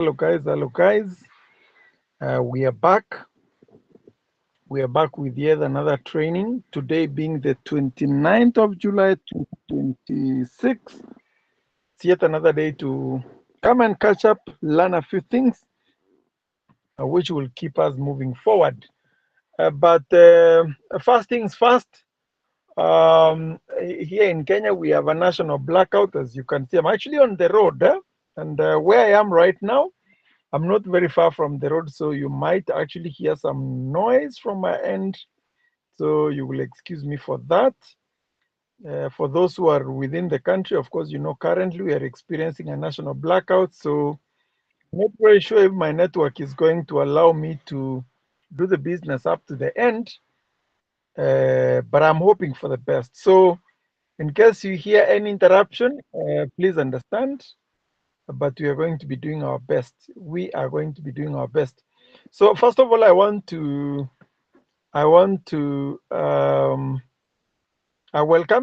Hello guys. We are back. We are back with yet another training. Today being the 29th of July 2026. It's yet another day to come and catch up, learn a few things, which will keep us moving forward. But first things first, here in Kenya, we have a national blackout. As you can see, I'm actually on the road. And where I am right now, I'm not very far from the road, so you might actually hear some noise from my end. So you will excuse me for that. For those who are within the country, of course, you know, currently we are experiencing a national blackout. So I'm not very sure if my network is going to allow me to do the business up to the end, but I'm hoping for the best. So in case you hear any interruption, please understand. But we are going to be doing our best. We are going to be doing our best. So first of all, I welcome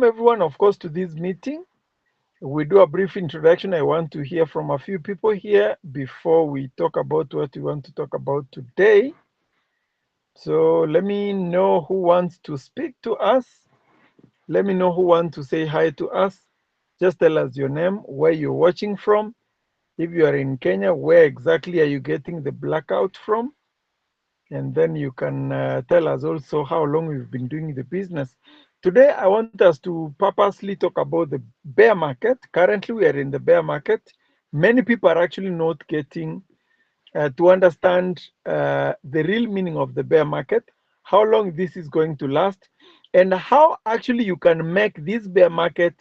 everyone, of course, to this meeting. We do a brief introduction. I want to hear from a few people here before we talk about what we want to talk about today. So let me know who wants to speak to us. Let me know who wants to say hi to us. Just tell us your name, where you're watching from. If you are in Kenya, where exactly are you getting the blackout from? And then you can tell us also how long we've been doing the business. Today, I want us to purposely talk about the bear market. Currently, we are in the bear market. Many people are actually not getting to understand the real meaning of the bear market, how long this is going to last, and how actually you can make this bear market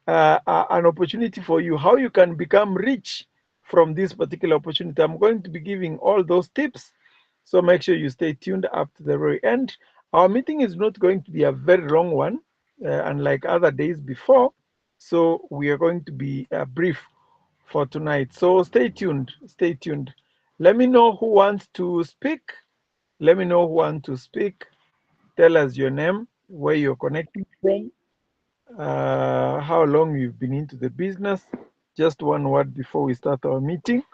an opportunity for you, how you can become rich from this particular opportunity. I'm going to be giving all those tips, so make sure you stay tuned up to the very end. Our meeting is not going to be a very long one, unlike other days before, so we are going to be brief for tonight. So stay tuned, stay tuned. Let me know who wants to speak. Let me know who wants to speak. Tell us your name, where you're connecting from, how long you've been into the business. Just one word before we start our meeting.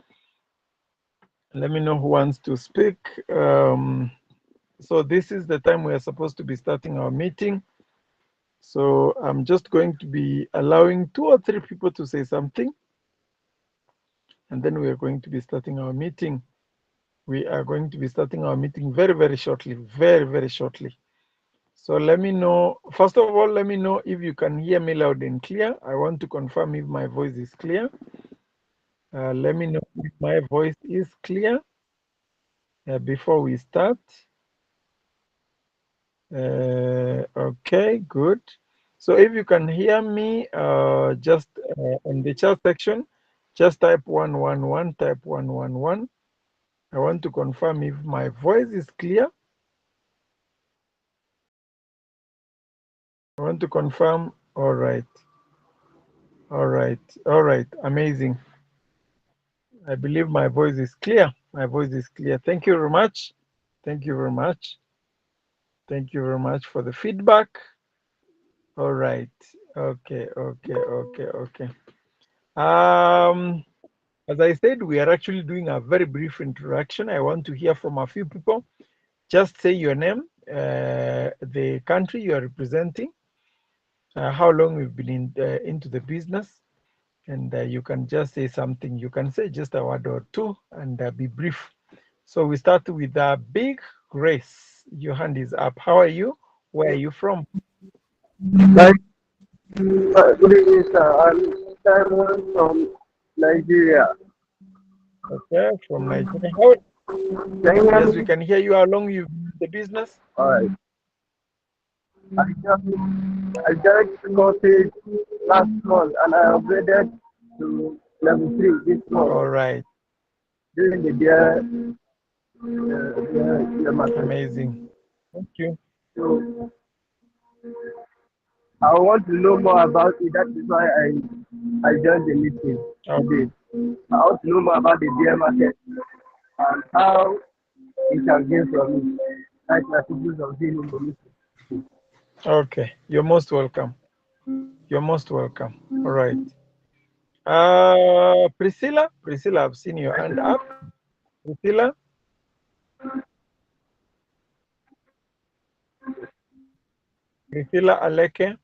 Let me know who wants to speak. So this is the time we are supposed to be starting our meeting. So I'm just going to be allowing 2 or 3 people to say something. And then we are going to be starting our meeting. We are going to be starting our meeting very, very shortly, very, very shortly. So let me know, first of all, let me know if you can hear me loud and clear. I want to confirm if my voice is clear. Let me know if my voice is clear before we start. Okay, good. So if you can hear me, just in the chat section, just type 111, type 111. I want to confirm if my voice is clear. I want to confirm. All right. All right. All right. Amazing. I believe my voice is clear. My voice is clear. Thank you very much. Thank you very much. Thank you very much for the feedback. All right. Okay. Okay. Okay. Okay. As I said, we are actually doing a very brief introduction. I want to hear from a few people. Just say your name, the country you are representing, how long you've been into the business, and you can just say something. You can say just a word or two and be brief. So we start with Big Grace. Your hand is up. How are you? Where are you from? Like, good evening, sir. I'm Simon from Nigeria. Okay, from Nigeria. How, Can you hear yes, me? we can hear you. How long you've been in the business? All right. I joined Coresage last month and I upgraded to level 3 this month All right. during the year market. Amazing. Thank you. So I want to know more about it. That is why I joined the meeting Okay. today. I want to know more about the bear market and how it can gain from it. Like my people of being in the meeting. Okay. You're most welcome. You're most welcome. All right. Priscilla, I've seen your hand up. Priscilla. Priscilla Aleke.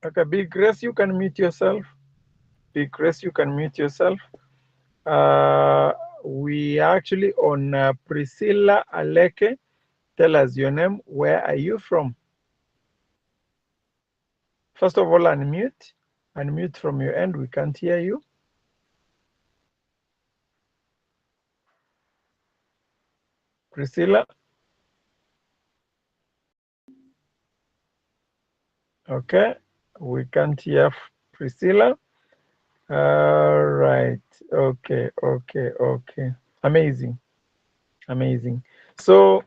Okay, Big Grace, you can mute yourself. Big Grace, you can mute yourself. We actually on Priscilla Aleke. Tell us your name. Where are you from? First of all, unmute. Unmute from your end. We can't hear you. Priscilla. Okay, we can't hear Priscilla. All right. Okay. Amazing. So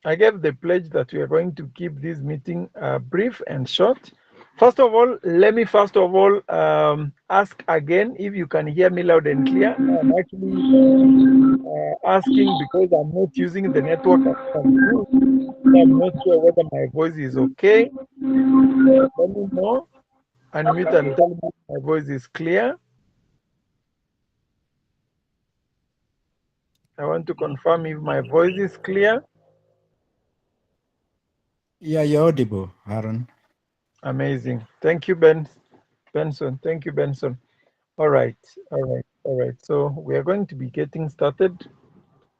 I gave the pledge that we are going to keep this meeting brief and short. First of all, let me ask again if you can hear me loud and clear. I'm actually asking because I'm not using the network. I'm not sure whether my voice is okay. Let me know. Unmute and tell me my voice is clear. I want to confirm if my voice is clear. Yeah, you're audible, Aaron. Amazing. Thank you, Benson. Thank you, Benson. All right. So we are going to be getting started.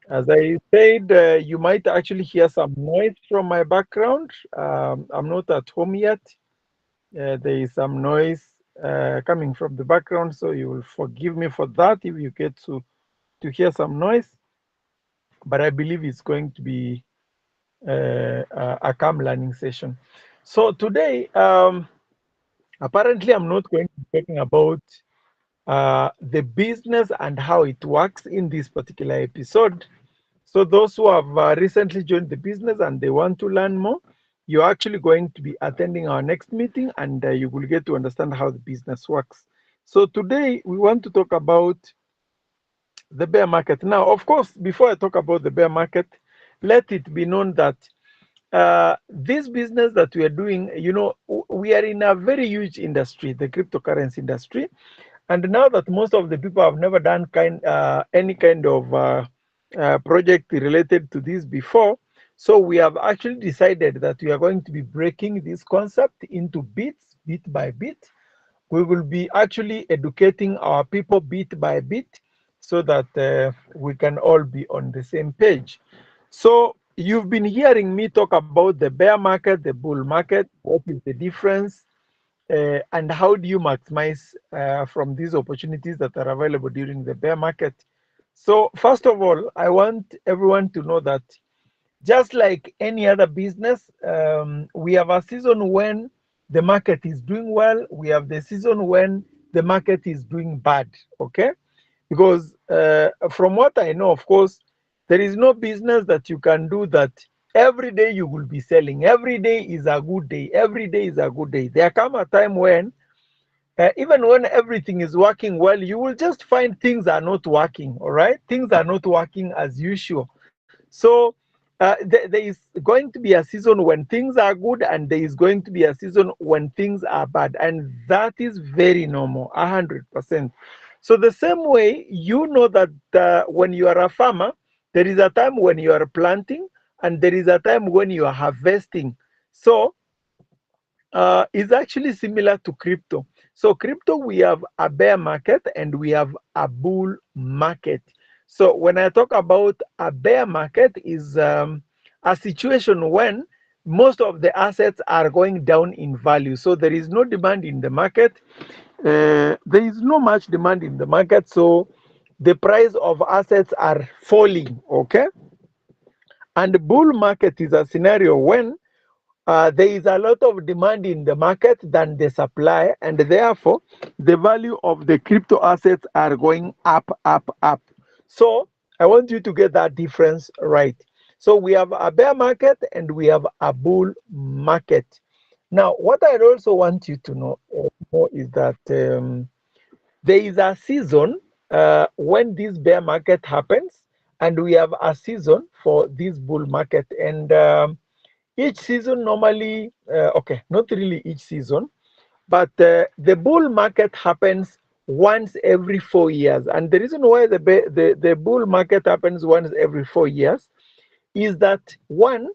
As I said, you might actually hear some noise from my background. I'm not at home yet. There is some noise coming from the background, so you will forgive me for that if you get to hear some noise. But I believe it's going to be a calm learning session. So today, apparently, I'm not going to be talking about the business and how it works in this particular episode. So those who have recently joined the business and they want to learn more, you're actually going to be attending our next meeting and you will get to understand how the business works. So today we want to talk about the bear market. Now, of course, before I talk about the bear market, let it be known that this business that we are doing, we are in a very huge industry, the cryptocurrency industry. And now that most of the people have never done any kind of project related to this before, so we have actually decided that we are going to be breaking this concept into bits, bit by bit. We will be actually educating our people bit by bit so that we can all be on the same page. So you've been hearing me talk about the bear market, the bull market, what is the difference, and how do you maximize from these opportunities that are available during the bear market. So first of all, I want everyone to know that just like any other business, we have a season when the market is doing well. We have the season when the market is doing bad, okay? Because from what I know, of course, there is no business that you can do that every day you will be selling. Every day is a good day. Every day is a good day. There come a time when even when everything is working well, you will just find things are not working, all right? Things are not working as usual. So there is going to be a season when things are good, and there is going to be a season when things are bad. And that is very normal, 100%. So the same way, that when you are a farmer, there is a time when you are planting, and there is a time when you are harvesting. So is actually similar to crypto. So crypto, we have a bear market and we have a bull market. So when I talk about a bear market is a situation when most of the assets are going down in value. So there is no demand in the market. There is no much demand in the market. So the price of assets are falling, okay? And the bull market is a scenario when there is a lot of demand in the market than the supply, and therefore the value of the crypto assets are going up. So I want you to get that difference right. So we have a bear market and we have a bull market. Now, what I also want you to know is that there is a season when this bear market happens, and we have a season for this bull market. And each season normally, okay, not really each season, but the bull market happens once every 4 years. And the reason why the bull market happens once every 4 years is that, one,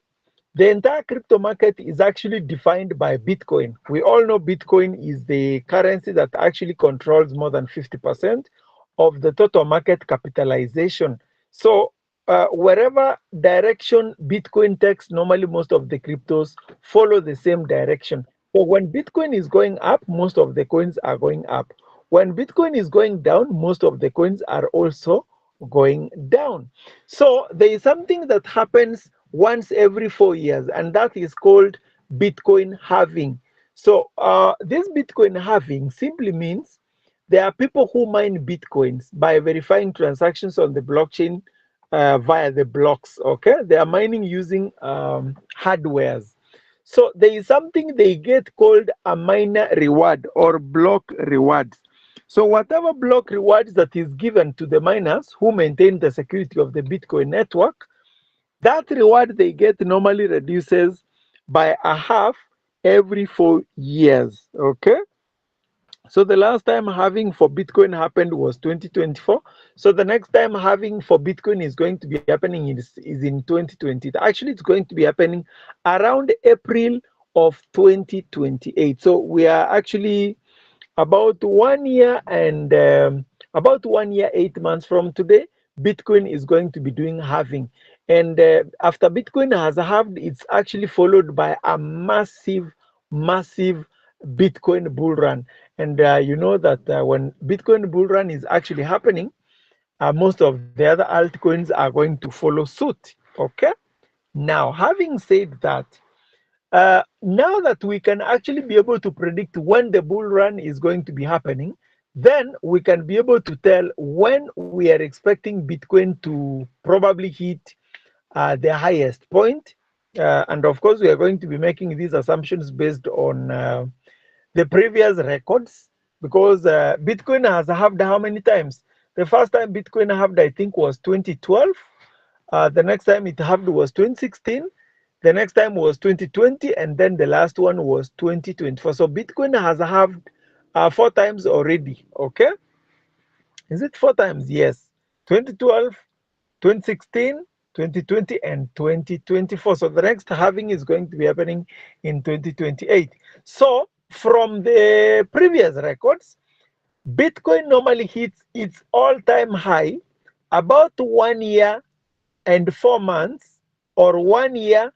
the entire crypto market is actually defined by Bitcoin. We all know Bitcoin is the currency that actually controls more than 50% of the total market capitalization. So, wherever direction Bitcoin takes, normally most of the cryptos follow the same direction. So, when Bitcoin is going up, most of the coins are going up. When Bitcoin is going down, most of the coins are also going down. So, there is something that happens once every 4 years, and that is called Bitcoin halving. So, this Bitcoin halving simply means there are people who mine Bitcoins by verifying transactions on the blockchain via the blocks. Okay, they are mining using hardwares. So, there is something they get called a miner reward or block rewards. So, whatever block rewards that is given to the miners who maintain the security of the Bitcoin network, that reward they get normally reduces by a half every 4 years. Okay. So the last time halving for Bitcoin happened was 2024. So the next time halving for Bitcoin is going to be happening is in 2020. Actually, it's going to be happening around April of 2028. So we are actually about 1 year and about 1 year, 8 months from today, Bitcoin is going to be doing halving. And after Bitcoin has halved, it's actually followed by a massive, massive Bitcoin bull run. And you know that when Bitcoin bull run is actually happening, most of the other altcoins are going to follow suit. Okay. Now, having said that, now that we can actually be able to predict when the bull run is going to be happening, then we can be able to tell when we are expecting Bitcoin to probably hit the highest point. And of course, we are going to be making these assumptions based on the previous records, because Bitcoin has halved how many times? The first time Bitcoin halved, I think, was 2012. The next time it halved was 2016. The next time was 2020, and then the last one was 2024. So Bitcoin has halved 4 times already. Okay, is it 4 times? Yes, 2012, 2016, 2020, and 2024. So the next halving is going to be happening in 2028. So from the previous records, Bitcoin normally hits its all-time high about 1 year and 4 months, or 1 year,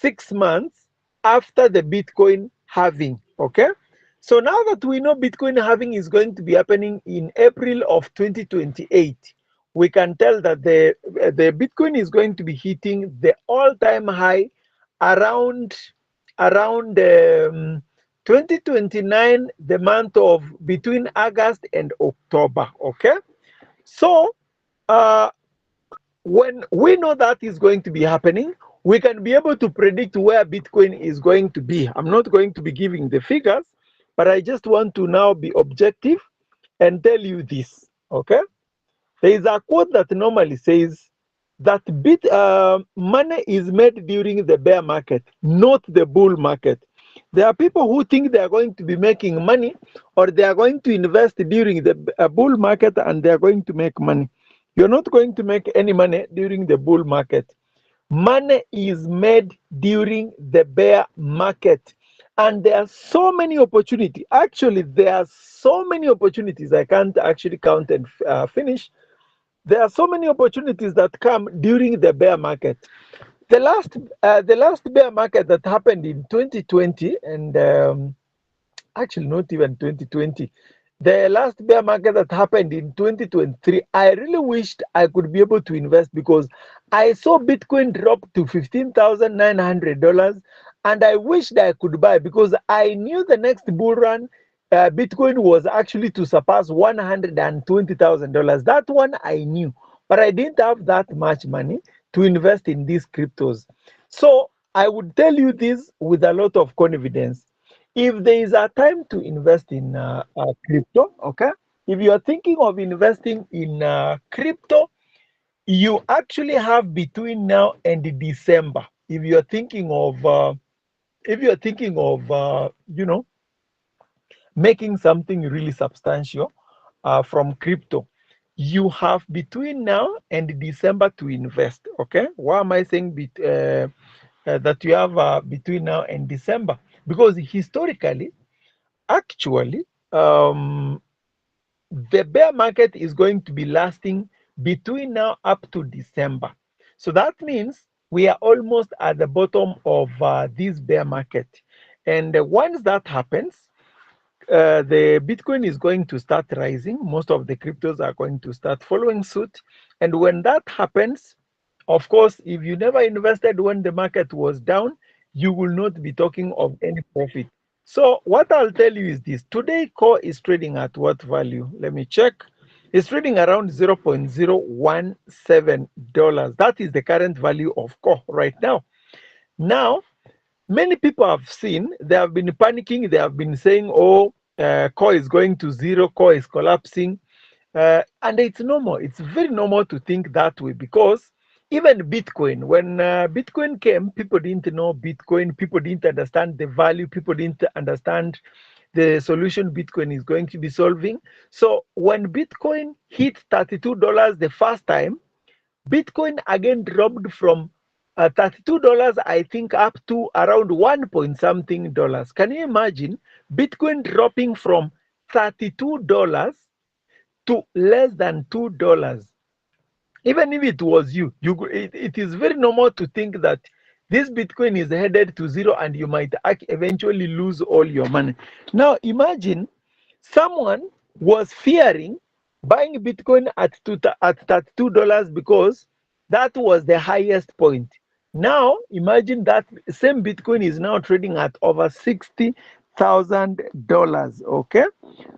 6 months after the Bitcoin halving. Okay. So now that we know Bitcoin halving is going to be happening in April of 2028, we can tell that the Bitcoin is going to be hitting the all-time high around 2029, the month of between August and October. Okay. So when we know that is going to be happening, we can be able to predict where Bitcoin is going to be. I'm not going to be giving the figures, but I just want to now be objective and tell you this. Okay. There is a quote that normally says that money is made during the bear market, not the bull market. There are people who think they are going to be making money, or they are going to invest during the bull market and they are going to make money. You're not going to make any money during the bull market. Money is made during the bear market. And there are so many opportunities. Actually, there are so many opportunities. I can't actually count and finish. There are so many opportunities that come during the bear market. The last bear market that happened in 2020, and actually not even 2020, the last bear market that happened in 2023, I really wished I could be able to invest, because I saw Bitcoin drop to $15,900, and I wished I could buy, because I knew the next bull run, Bitcoin was actually to surpass $120,000. That one I knew, but I didn't have that much money to invest in these cryptos. So I would tell you this with a lot of confidence. If there is a time to invest in crypto, okay, if you are thinking of investing in crypto, you actually have between now and December. if you're thinking of you know, making something really substantial from crypto, you have between now and December to invest. Okay, why am I saying that you have between now and December? Because historically, actually, the bear market is going to be lasting between now up to December. So that means we are almost at the bottom of this bear market. And once that happens, the Bitcoin is going to start rising. Most of the cryptos are going to start following suit. And when that happens, of course, if you never invested when the market was down, you will not be talking of any profit. So what I'll tell you is this. Today, core is trading at what value? Let me check. It's trading around $0.017. That is the current value of core right now. Now, many people have seen, they have been panicking. They have been saying, oh, core is going to zero, core is collapsing. And it's normal. It's very normal to think that way, because even Bitcoin, when Bitcoin came, people didn't know Bitcoin. People didn't understand the value. People didn't understand the solution Bitcoin is going to be solving. So when Bitcoin hit $32 the first time, Bitcoin again dropped from $32, I think, up to around 1 point something dollars. Can you imagine Bitcoin dropping from $32 to less than $2? Even if it was you, it is very normal to think that this Bitcoin is headed to zero and you might eventually lose all your money. Now imagine someone was fearing buying Bitcoin at $32 because that was the highest point. Now imagine that same Bitcoin is now trading at over $60,000. Okay,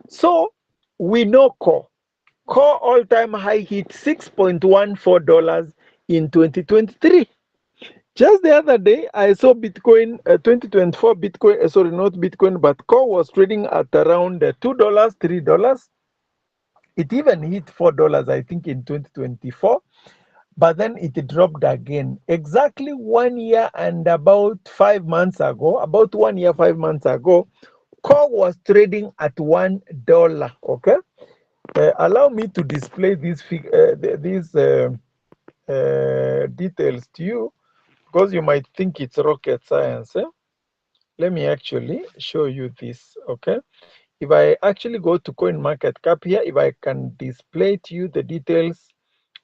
so we know core all-time high hit $6.14 in 2023. Just the other day, I saw Bitcoin, 2024 Bitcoin, sorry, not Bitcoin, but core was trading at around $2, $3. It even hit $4, I think, in 2024, but then it dropped again. Exactly 1 year and about 5 months ago, about 1 year, 5 months ago, core was trading at $1. Okay. Allow me to display these details to you, because you might think it's rocket science. Let me actually show you this. Okay, if I actually go to CoinMarketCap here, if I can display to you the details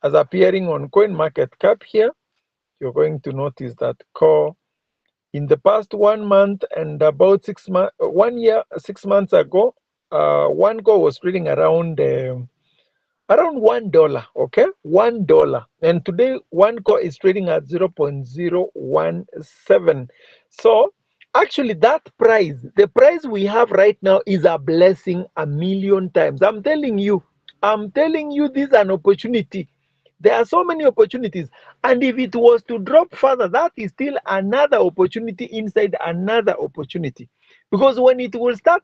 as appearing on CoinMarketCap here, you're going to notice that core in the past 1 month and about 6 months, 1 year, 6 months ago, one core was trading around $1. Okay, $1, and today one core is trading at 0.017. So actually that price, the price we have right now, is a blessing a million times. I'm telling you, this is an opportunity. There are so many opportunities, and if it was to drop further, that is still another opportunity inside another opportunity. Because when it will start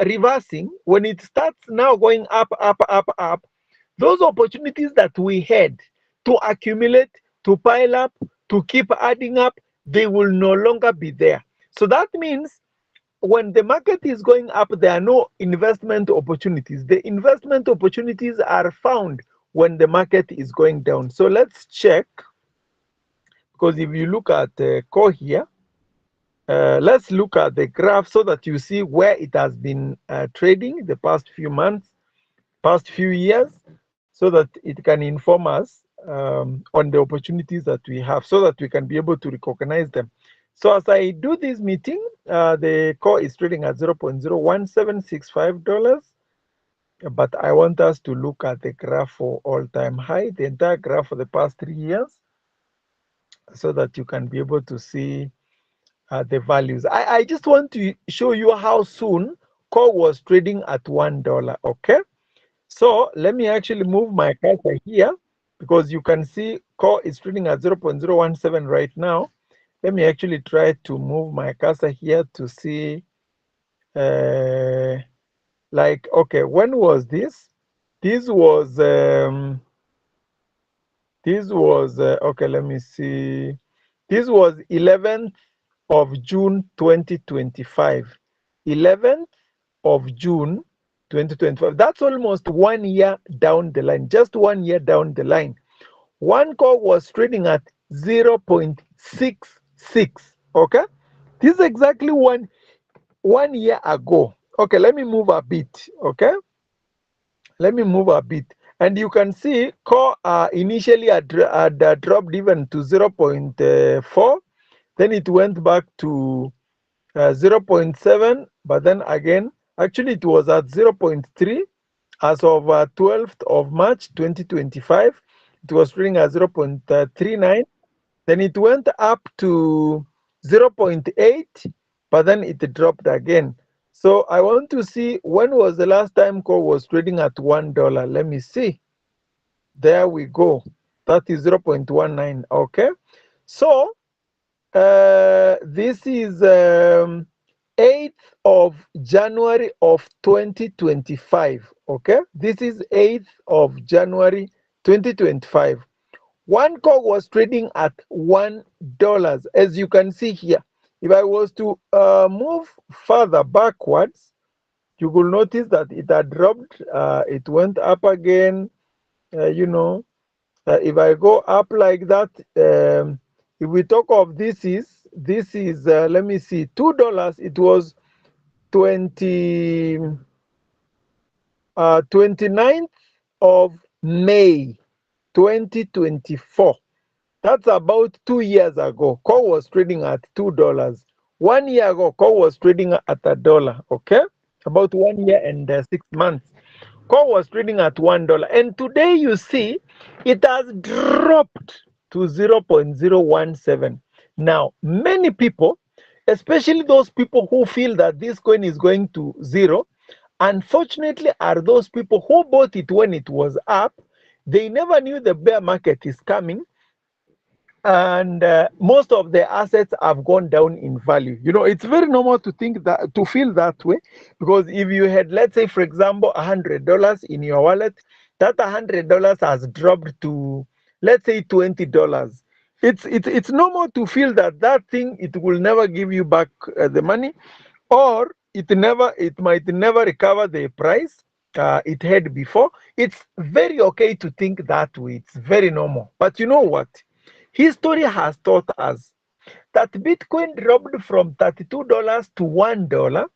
reversing, when it starts now going up, those opportunities that we had to accumulate, to pile up, to keep adding up, they will no longer be there. So that means when the market is going up, there are no investment opportunities. The investment opportunities are found when the market is going down. So let's check, because if you look at the core here, let's look at the graph so that you see where it has been trading the past few months, past few years, so that it can inform us on the opportunities that we have, so that we can be able to recognize them. So as I do this meeting, the core is trading at $0.01765, but I want us to look at the graph for all-time high, the entire graph for the past 3 years, so that you can be able to see the values. I just want to show you how soon core was trading at $1. Okay, so let me actually move my cursor here, because you can see core is trading at 0.017 right now. Let me actually try to move my cursor here to see, like, okay, when was this? This was, okay, let me see. This was 11th of June 2025. 11th of June 2025. That's almost 1 year down the line. Just 1 year down the line. One call was trading at 0.66. Okay, this is exactly one year ago. Okay, let me move a bit. Okay, let me move a bit, and you can see core initially had dropped even to 0.4, then it went back to 0.7, but then again, actually it was at 0.3 as of 12th of March 2025. It was trading at 0.39, then it went up to 0.8, but then it dropped again. So I want to see when was the last time core was trading at $1. Let me see. There we go. That is 0.19. Okay. So this is 8th of January of 2025. Okay. This is 8th of January 2025. One core was trading at $1, as you can see here. If I was to move further backwards, you will notice that it had dropped. It went up again. You know, if I go up like that, if we talk of this is let me see, $2. It was 29th of May 2024. That's about 2 years ago. Core was trading at $2. 1 year ago, core was trading at $1. Okay, about 1 year and 6 months. Core was trading at $1, and today you see it has dropped to 0.017. Now, many people, especially those people who feel that this coin is going to zero, unfortunately, are those people who bought it when it was up. They never knew the bear market is coming, and most of the assets have gone down in value. You know, it's very normal to think that, to feel that way, because if you had, let's say, for example, $100 in your wallet, that $100 has dropped to, let's say, $20. It's normal to feel that that thing, it will never give you back the money, or it might never recover the price it had before. It's very okay to think that way. It's very normal. But you know what? History has taught us that Bitcoin dropped from $32 to $1,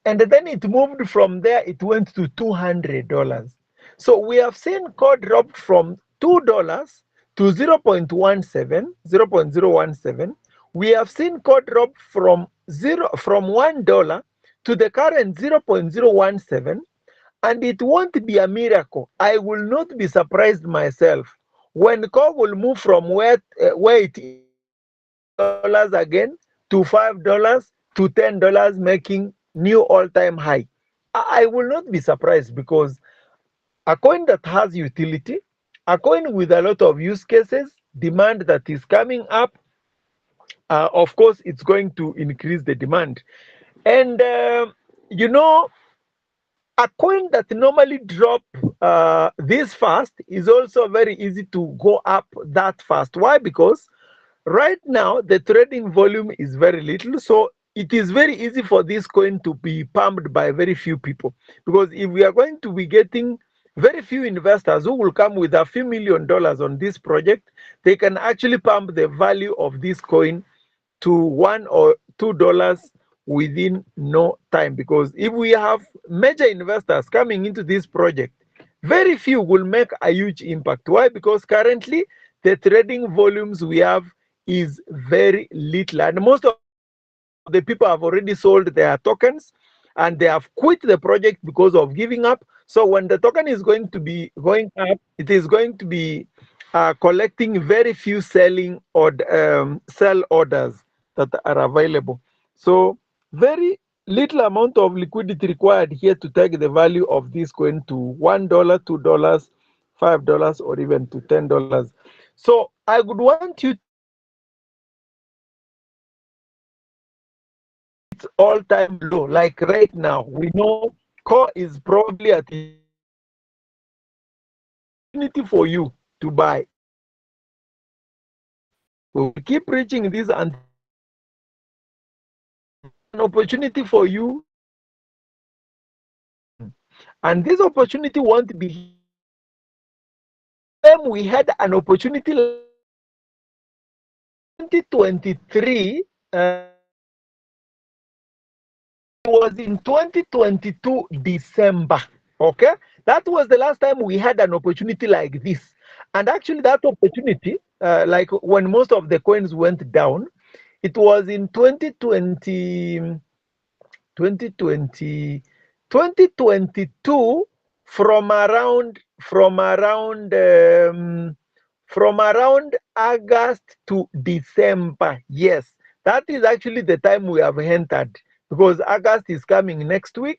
and then it moved from there, it went to $200. So we have seen core drop from $2 to 0.017. We have seen core drop from $1 to the current 0.017, and it won't be a miracle. I will not be surprised myself when core will move from where it is $8 again to $5 to $10, making new all-time high. I will not be surprised, because a coin that has utility, a coin with a lot of use cases, demand that is coming up, of course, it's going to increase the demand. And you know, a coin that normally drop this fast is also very easy to go up that fast. Why? Because right now the trading volume is very little, so it is very easy for this coin to be pumped by very few people. Because if we are going to be getting very few investors who will come with a few $1 million on this project, they can actually pump the value of this coin to $1 or $2 within no time. Because if we have major investors coming into this project, very few will make a huge impact. Why? Because currently the trading volumes we have is very little, and most of the people have already sold their tokens and they have quit the project because of giving up. So when the token is going to be going up, it is going to be collecting very few sell orders that are available. So very little amount of liquidity required here to take the value of this coin to $1, $2, $5, or even to $10. So I would want you to its all-time low, like right now. We know core is probably at opportunity for you to buy. We will keep preaching this and an opportunity for you to earn. And this opportunity won't be time we had an opportunity like this in 2023. It was in 2022 December. Okay, that was the last time we had an opportunity like this. And actually, that opportunity, like when most of the coins went down, it was in 2020, 2022 from around August to December. Yes, that is actually the time we have entered, because August is coming next week,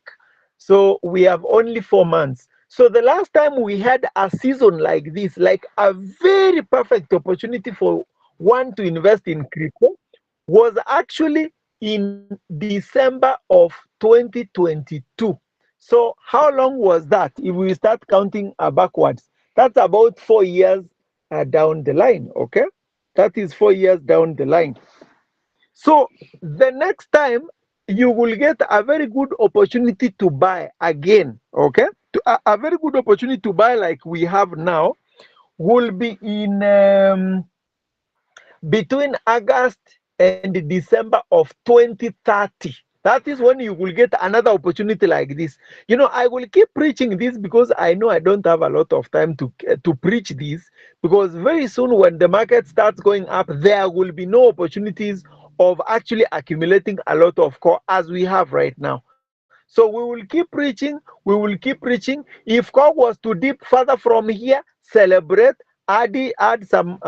so we have only 4 months. So the last time we had a season like this, like a very perfect opportunity for one to invest in crypto, was actually in December of 2022. So how long was that? If we start counting backwards, that's about 4 years down the line. Okay, that is 4 years down the line. So the next time you will get a very good opportunity to buy again. Okay, a very good opportunity to buy like we have now will be in between August and December of 2030. That is when you will get another opportunity like this. You know, I will keep preaching this because I know I don't have a lot of time to preach this, because very soon when the market starts going up, there will be no opportunities of actually accumulating a lot of core as we have right now. So we will keep preaching, we will keep preaching. If core was to dip further from here, celebrate, add, add some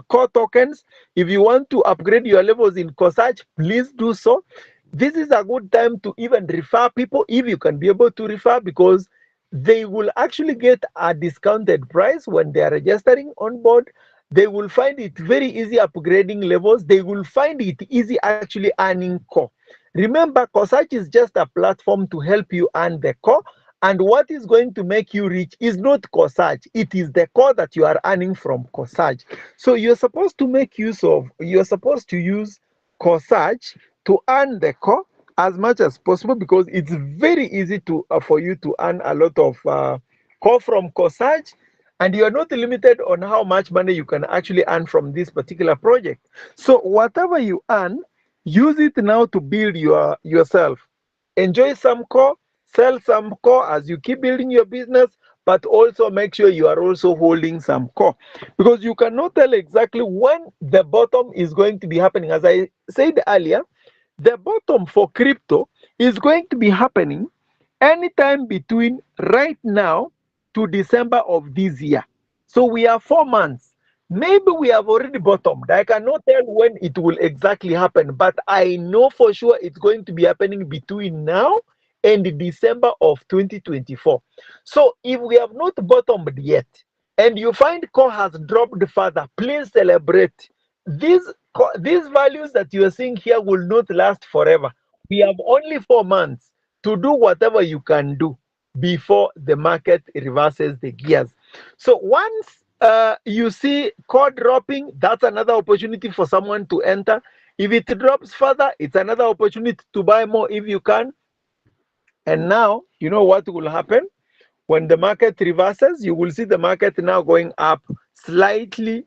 core tokens. If you want to upgrade your levels in Coresage, please do so. This is a good time to even refer people if you can be able to refer, because they will actually get a discounted price when they are registering on board. They will find it very easy upgrading levels. They will find it easy actually earning core. Remember, Coresage is just a platform to help you earn the core. And what is going to make you rich is not Coresage. It is the core that you are earning from Coresage. So you're supposed to make use of, you're supposed to use Coresage to earn the core as much as possible, because it's very easy to for you to earn a lot of core from Coresage, and you are not limited on how much money you can actually earn from this particular project. So whatever you earn, use it now to build yourself. Enjoy some core, sell some core as you keep building your business, but also make sure you are also holding some core, because you cannot tell exactly when the bottom is going to be happening. As I said earlier, the bottom for crypto is going to be happening anytime between right now to December of this year. So we have 4 months. Maybe we have already bottomed. I cannot tell when it will exactly happen, but I know for sure it's going to be happening between now and December of 2024. So if we have not bottomed yet, and you find core has dropped further, please celebrate. These values that you are seeing here will not last forever. We have only 4 months to do whatever you can do before the market reverses the gears. So once you see core dropping, that's another opportunity for someone to enter. If it drops further, it's another opportunity to buy more if you can. And now, you know what will happen? When the market reverses, you will see the market now going up slightly,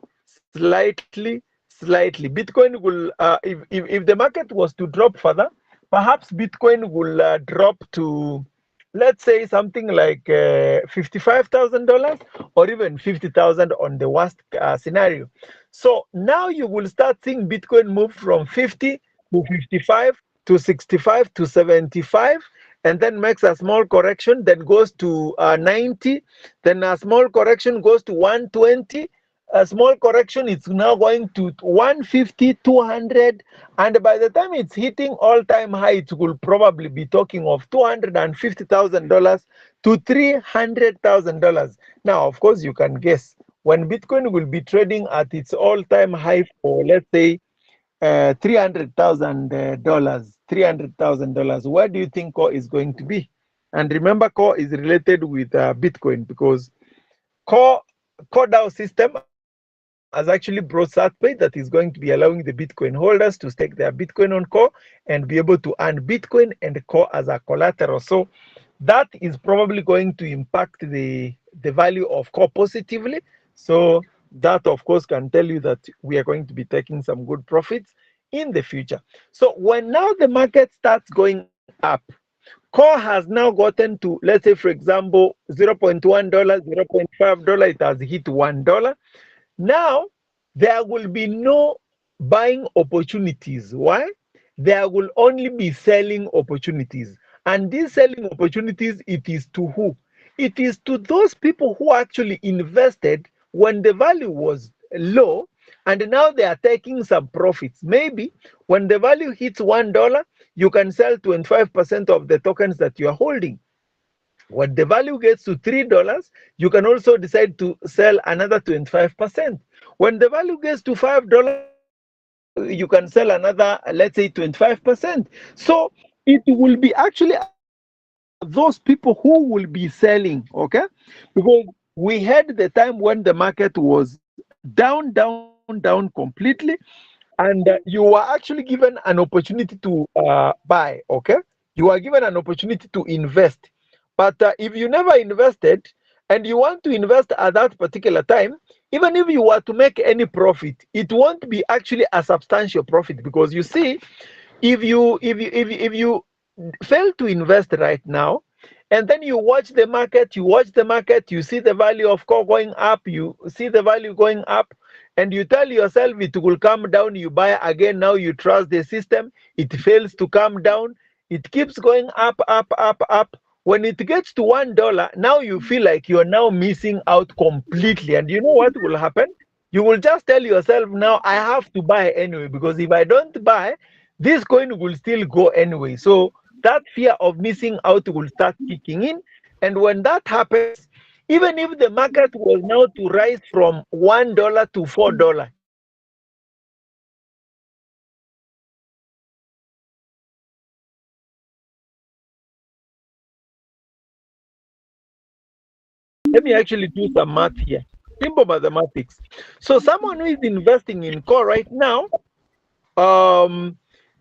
slightly. Bitcoin will, if the market was to drop further, perhaps Bitcoin will drop to, let's say, something like $55,000 or even 50,000 on the worst scenario. So now you will start seeing Bitcoin move from 50 to 55 to 65 to 75, and then makes a small correction, then goes to 90, then a small correction goes to 120, a small correction is now going to 150, 200, and by the time it's hitting all-time high, it will probably be talking of $250,000 to $300,000. Now, of course, you can guess when Bitcoin will be trading at its all-time high for, let's say, $300,000. $300,000. Where do you think core is going to be? And remember, core is related with Bitcoin, because core DAO system, as we know, has actually brought SatPay that is going to be allowing the Bitcoin holders to stake their Bitcoin on Core and be able to earn Bitcoin and Core as a collateral. So that is probably going to impact the value of Core positively. So that, of course, can tell you that we are going to be taking some good profits in the future. So when now the market starts going up, Core has now gotten to, let's say, for example, $0.1, $0.5, it has hit $1. Now, there will be no buying opportunities. Why? There will only be selling opportunities. And these selling opportunities, it is to who? It is to those people who actually invested when the value was low, and now they are taking some profits. Maybe when the value hits $1, you can sell 25% of the tokens that you are holding. When the value gets to $3, you can also decide to sell another 25%. When the value gets to $5, you can sell another, let's say, 25%. So it will be actually those people who will be selling, okay? Because we had the time when the market was down completely, and you were actually given an opportunity to buy, okay? You are given an opportunity to invest. But if you never invested and you want to invest at that particular time, even if you were to make any profit, it won't be actually a substantial profit, because you see, if you fail to invest right now, and then you watch the market, you see the value of Core going up, you see the value going up, and you tell yourself it will come down, you buy again. Now you trust the system, it fails to come down, it keeps going up. When it gets to $1, now you feel like you're now missing out completely. And you know what will happen? You will just tell yourself, now I have to buy anyway, because if I don't buy, this coin will still go anyway. So that fear of missing out will start kicking in. And when that happens, even if the market was now to rise from $1 to $4, let me actually do some math here. Simple mathematics. So someone who is investing in Core right now,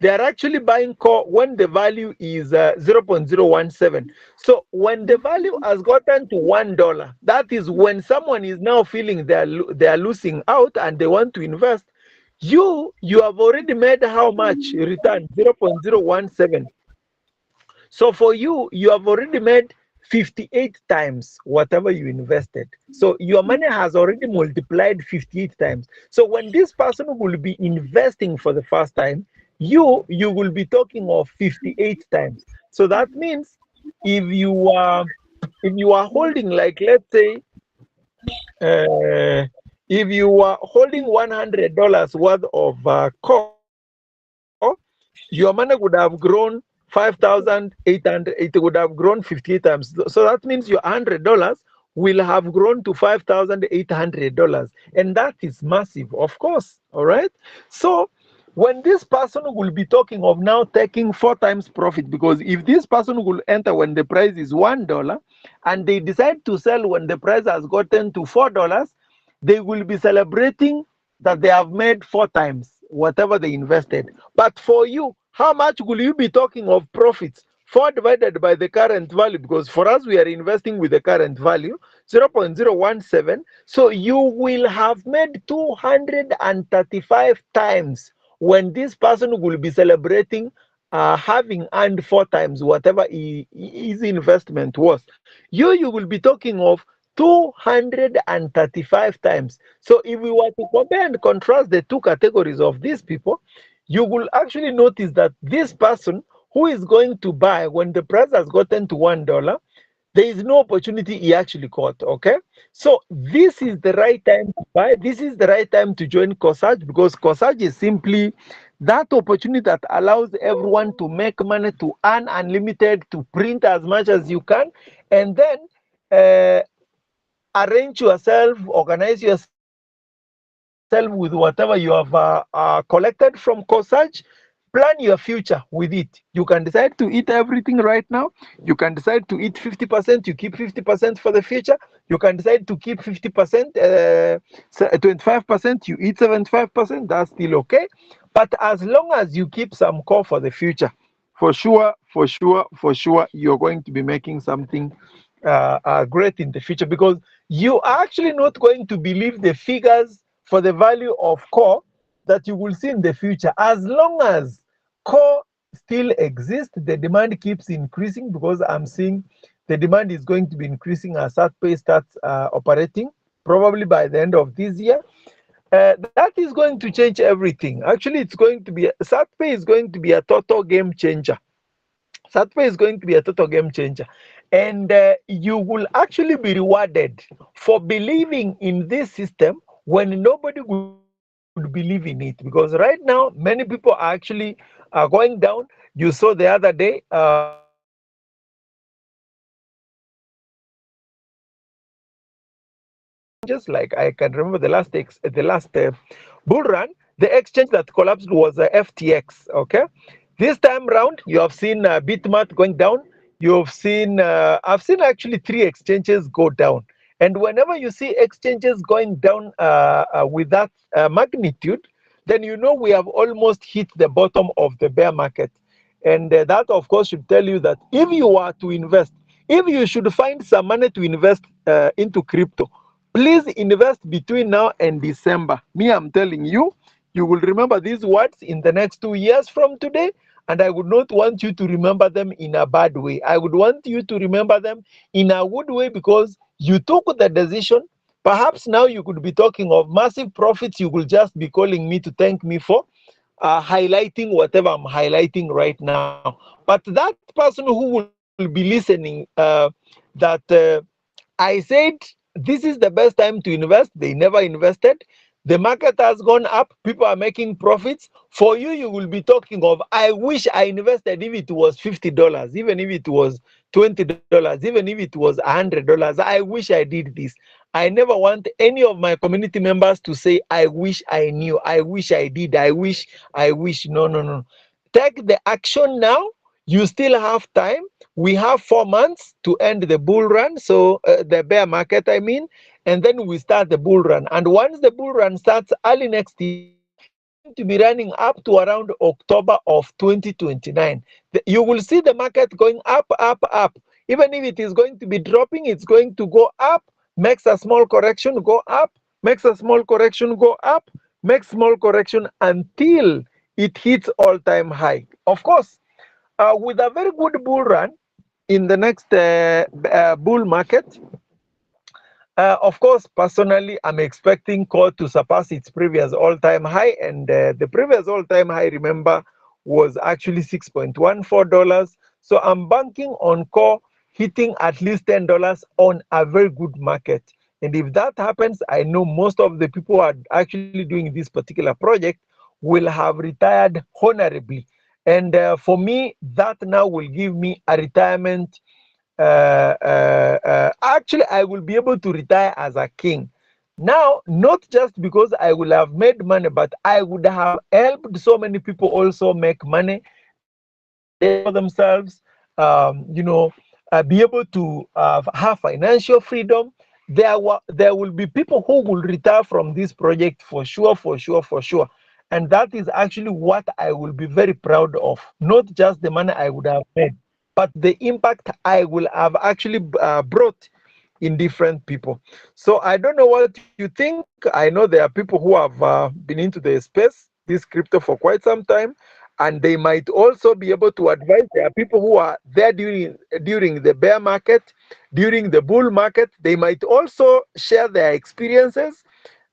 they are actually buying Core when the value is 0.017. So when the value has gotten to $1, that is when someone is now feeling they are losing out and they want to invest. You have already made how much return? 0.017. So for you, you have already made 58 times whatever you invested. So your money has already multiplied 58 times. So when this person will be investing for the first time, you will be talking of 58 times. So that means if you are holding, like, let's say, if you are holding $100 worth of Core, your money would have grown 5,800. It would have grown 58 times. So that means your $100 will have grown to $5,800, and that is massive, of course. All right. So when this person will be talking of now taking 4 times profit, because if this person will enter when the price is $1 and they decide to sell when the price has gotten to $4, they will be celebrating that they have made 4 times whatever they invested. But for you, how much will you be talking of profits? 4 divided by the current value, because for us, we are investing with the current value, 0.017. So you will have made 235 times when this person will be celebrating having earned 4 times whatever his investment was. You will be talking of 235 times. So if we were to compare and contrast the two categories of these people, you will actually notice that this person who is going to buy when the price has gotten to $1, there is no opportunity he actually caught. Okay, so this is the right time to buy. This is the right time to join Coresage, because Coresage is simply that opportunity that allows everyone to make money, to earn unlimited, to print as much as you can, and then arrange yourself, organize yourself with whatever you have collected from Coresage, plan your future with it. You can decide to eat everything right now. You can decide to eat 50%, you keep 50% for the future. You can decide to keep 50%, 25%, you eat 75%, that's still okay. But as long as you keep some core for the future, for sure, you're going to be making something great in the future, because you are actually not going to believe the figures for the value of core that you will see in the future. As long as core still exists, the demand keeps increasing, because I'm seeing the demand is going to be increasing as SatPay starts operating, probably by the end of this year. That is going to change everything. Actually, it's going to be, SatPay is going to be a total game changer. SatPay is going to be a total game changer. And you will actually be rewarded for believing in this system when nobody would believe in it. Because right now, many people are actually going down. You saw the other day, just like I can remember the last bull run, the exchange that collapsed was FTX. Okay, this time round, you have seen Bitmart going down. You've seen I've seen actually 3 exchanges go down. And whenever you see exchanges going down with that magnitude, then you know we have almost hit the bottom of the bear market. And that, of course, should tell you that if you are to invest, if you should find some money to invest into crypto, please invest between now and December. Me, I'm telling you, you will remember these words in the next 2 years from today. And I would not want you to remember them in a bad way. I would want you to remember them in a good way, because you took the decision. Perhaps now you could be talking of massive profits. You will just be calling me to thank me for highlighting whatever I'm highlighting right now. But that person who will be listening, that I said this is the best time to invest, they never invested. The market has gone up, people are making profits. For you, you will be talking of, I wish I invested if it was $50, even if it was $20, even if it was $100. I wish I did this. I never want any of my community members to say, I wish I knew, I wish I did, I wish, I wish. No, no, no. Take the action now. You still have time. We have 4 months to end the bull run, so the bear market, I mean, and then we start the bull run. And once the bull run starts early next year, it's going to be running up to around October of 2029. You will see the market going up, up, up. Even if it is going to be dropping, it's going to go up, makes a small correction, go up, makes a small correction, go up, makes small correction until it hits all-time high. Of course, with a very good bull run in the next bull market, of course, personally, I'm expecting core to surpass its previous all-time high, and the previous all-time high, remember, was actually $6.14. So I'm banking on core hitting at least $10 on a very good market. And if that happens, I know most of the people who are actually doing this particular project will have retired honorably. And for me, that now will give me a retirement. Actually, I will be able to retire as a king. Now, not just because I will have made money, but I would have helped so many people also make money. They will be able to take care of themselves, be able to have financial freedom. There will be people who will retire from this project for sure, for sure, for sure. And that is actually what I will be very proud of. Not just the money I would have made, but the impact I will have actually brought in different people. So I don't know what you think. I know there are people who have been into the space, this crypto, for quite some time, and they might also be able to advise. There are people who are there during the bear market, during the bull market. They might also share their experiences.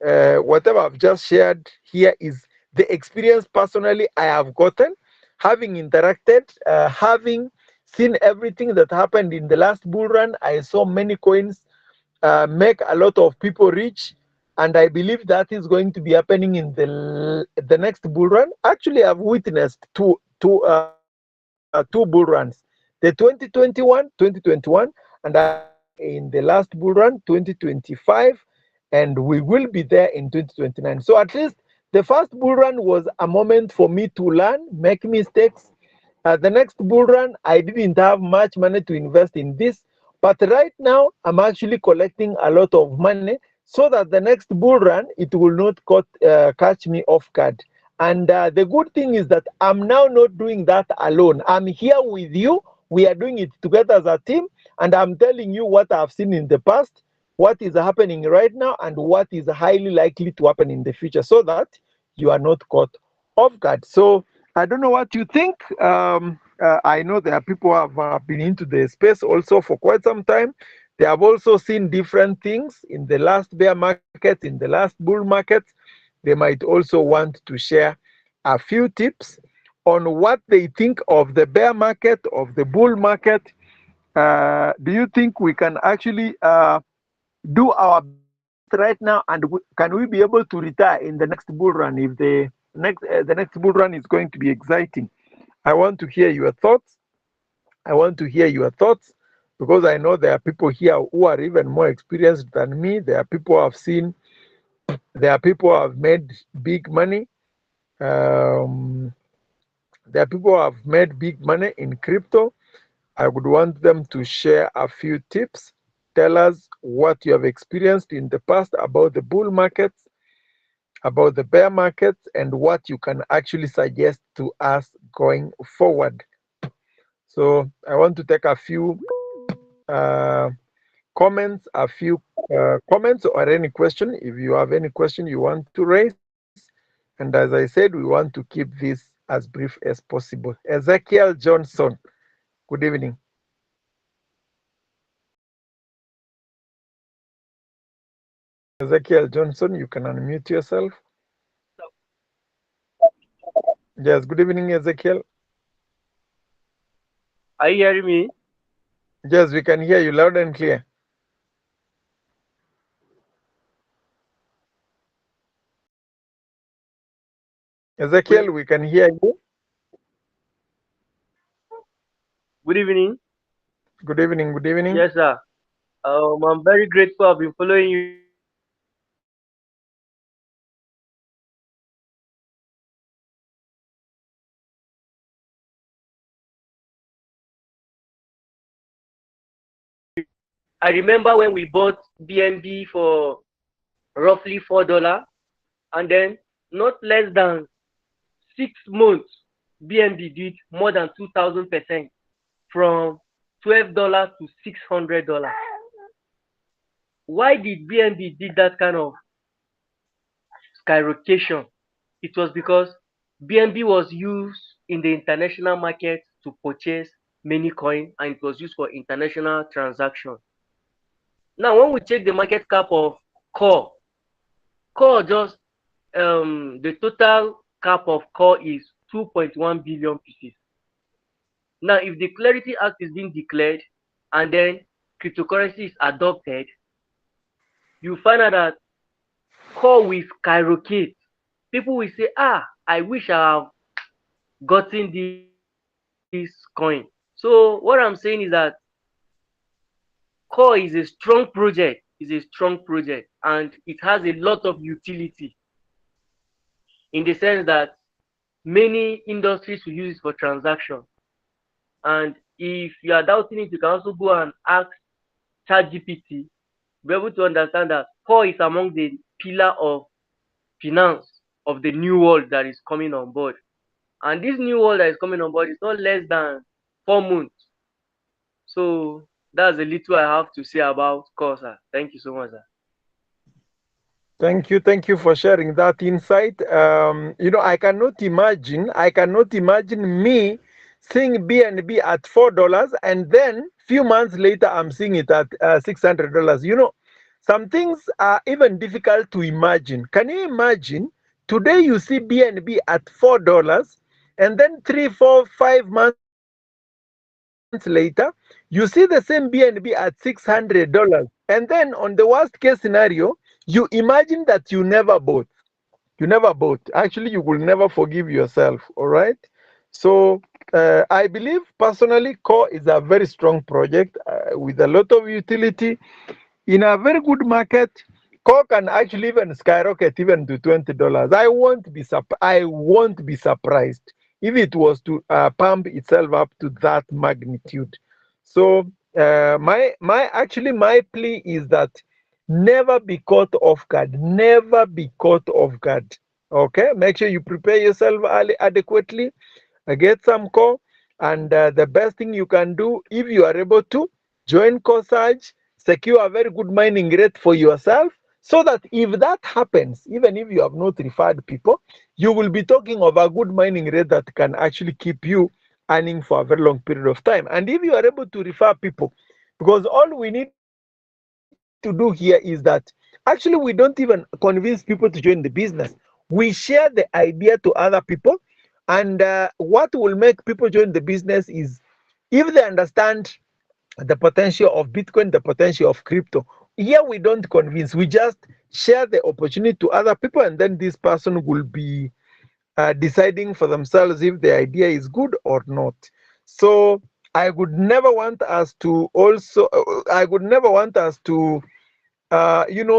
Whatever I've just shared here is the experience personally I have gotten, having interacted, having seen everything that happened in the last bull run. I saw many coins make a lot of people rich, and I believe that is going to be happening in the next bull run. Actually, I've witnessed two bull runs: the 2021, and I've been there in the last bull run, 2025, and we will be there in 2029. So at least The first bull run was a moment for me to learn, make mistakes. The next bull run, I didn't have much money to invest in this. But right now, I'm actually collecting a lot of money so that the next bull run, it will not catch me off guard. And the good thing is that I'm now not doing that alone. I'm here with you. We are doing it together as a team. And I'm telling you what I've seen in the past, what is happening right now, and what is highly likely to happen in the future so that you are not caught off guard. So I don't know what you think. I know there are people who have been into the space also for quite some time. They have also seen different things in the last bear market, in the last bull market. They might also want to share a few tips on what they think of the bear market, of the bull market. Do you think we can actually do our best right now, and can we be able to retire in the next bull run if the next bull run is going to be exciting? I want to hear your thoughts. I want to hear your thoughts because I know there are people here who are even more experienced than me. There are people who have seen, there are people who have made big money. Um, there are people who have made big money in crypto. I would want them to share a few tips. Tell us what you have experienced in the past about the bull markets, about the bear markets, and what you can actually suggest to us going forward. So I want to take a few comments, comments or any question. If you have any question you want to raise, and as I said, we want to keep this as brief as possible. Ezekiel Johnson, good evening. Ezekiel Johnson, you can unmute yourself. Yes, good evening, Ezekiel. Are you hearing me? Yes, we can hear you loud and clear. Ezekiel, we can hear you. Good evening. Good evening, good evening. Yes, sir. I'm very grateful. I've been following you for a long time. I remember when we bought BNB for roughly $4, and then not less than 6 months, BNB did more than 2,000% from $12 to $600. Why did BNB did that kind of skyrocketation? It was because BNB was used in the international market to purchase many coins, and it was used for international transaction. Now, when we check the market cap of Core just the total cap of Core is 2.1 billion pieces. Now, if the Clarity Act is being declared and then cryptocurrency is adopted, you find out that Core will skyrocket. People will say, I wish I have gotten this coin. So what I'm saying is that Core is a strong project, and it has a lot of utility in the sense that many industries will use it for transaction. And if you are doubting it, you can also go and ask ChatGPT, be able to understand that Core is among the pillar of finance of the new world that is coming on board. And this new world that is coming on board is not less than 4 months. So that's a little I have to say about Core, sir. Thank you so much, sir. Thank you for sharing that insight. I cannot imagine me seeing BNB at $4, and then few months later I'm seeing it at $600. Some things are even difficult to imagine. Can you imagine? Today you see BNB at $4, and then 3, 4, 5 months later, you see the same BNB at $600. And then on the worst case scenario, you imagine that you never bought. Actually, you will never forgive yourself. All right. So I believe personally, Core is a very strong project with a lot of utility in a very good market. Core can actually even skyrocket even to $20. I won't be surprised if it was to pump itself up to that magnitude. So my plea is that never be caught off guard. Never be caught off guard. Okay, make sure you prepare yourself adequately. Get some core, and the best thing you can do if you are able to join Coresage, secure a very good mining rate for yourself, so that if that happens, even if you have not referred people, you will be talking of a good mining rate that can actually keep you earning for a very long period of time. And if you are able to refer people, because all we need to do here is that actually we don't even convince people to join the business. We share the idea to other people, and what will make people join the business is if they understand the potential of Bitcoin, the potential of crypto. Here we don't convince, we just share the opportunity to other people, and then this person will be deciding for themselves if the idea is good or not. So I would never want us to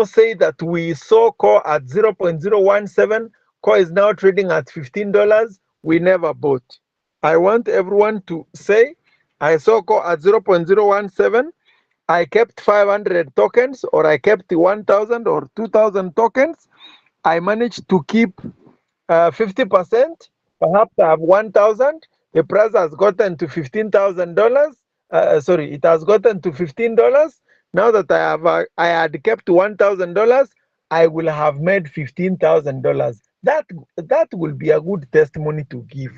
say that we saw core at 0.017, core is now trading at $15. We never bought. I want everyone to say, I saw core at 0.017, I kept 500 tokens, or I kept 1,000 or 2,000 tokens. I managed to keep 50%. Perhaps I have 1,000. The price has gotten to $15,000. Sorry, it has gotten to $15. Now that I had kept $1,000, I will have made $15,000. That will be a good testimony to give.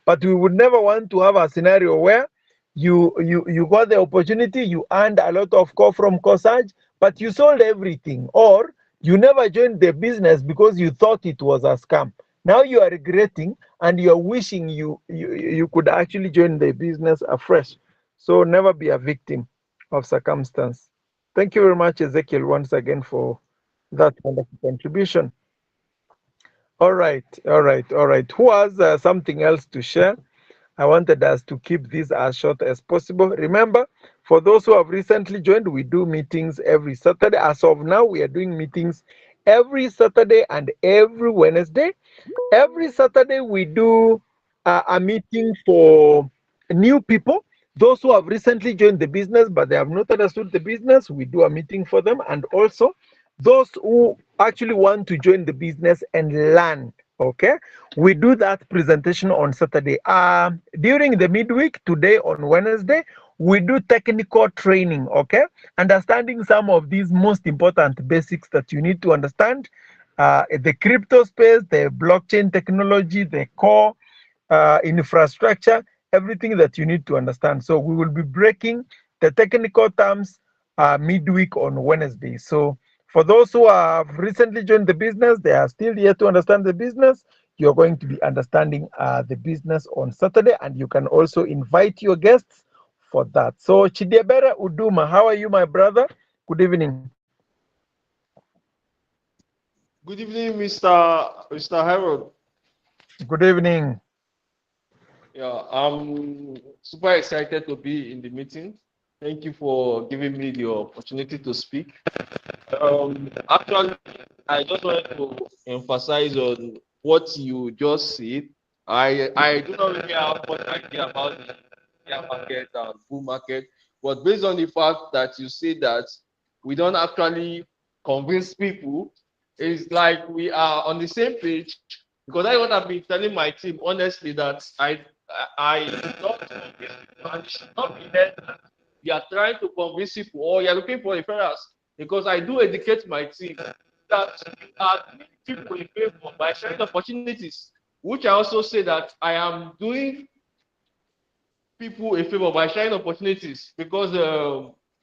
But we would never want to have a scenario where you got the opportunity, you earned a lot of core from Coresage, but you sold everything, or you never joined the business because you thought it was a scam. Now you are regretting, and you are wishing you could actually join the business afresh. So never be a victim of circumstance. Thank you very much, Ezekiel, once again for that wonderful contribution. All right, all right, all right. Who has something else to share? I wanted us to keep this as short as possible. Remember, for those who have recently joined, we do meetings every Saturday. As of now, we are doing meetings every Saturday and every Wednesday. Every Saturday, we do a meeting for new people. Those who have recently joined the business but they have not understood the business, we do a meeting for them. And also, those who actually want to join the business and learn, okay, we do that presentation on Saturday. During the midweek, today on Wednesday, we do technical training, okay, understanding some of these most important basics that you need to understand, the crypto space, the blockchain technology, the core infrastructure, everything that you need to understand. So we will be breaking the technical terms midweek on Wednesday. So for those who have recently joined the business, they are still here to understand the business. You're going to be understanding the business on Saturday, and you can also invite your guests for that. So Chidiebere Uduma, how are you, my brother? Good evening. Good evening, Mr. Harold. Good evening. Yeah, I'm super excited to be in the meeting. Thank you for giving me the opportunity to speak. Actually, I just wanted to emphasize on what you just said. I do not really have much idea about the bear market and bull market, but based on the fact that you say that we don't actually convince people, it's like we are on the same page. Because I want to be telling my team honestly that I don't convince people, and it should not be heard that you are trying to convince people or you're looking for referrals. Because I do educate my team that you are doing people a favor by sharing opportunities, which I also say that I am doing people a favor by sharing opportunities, because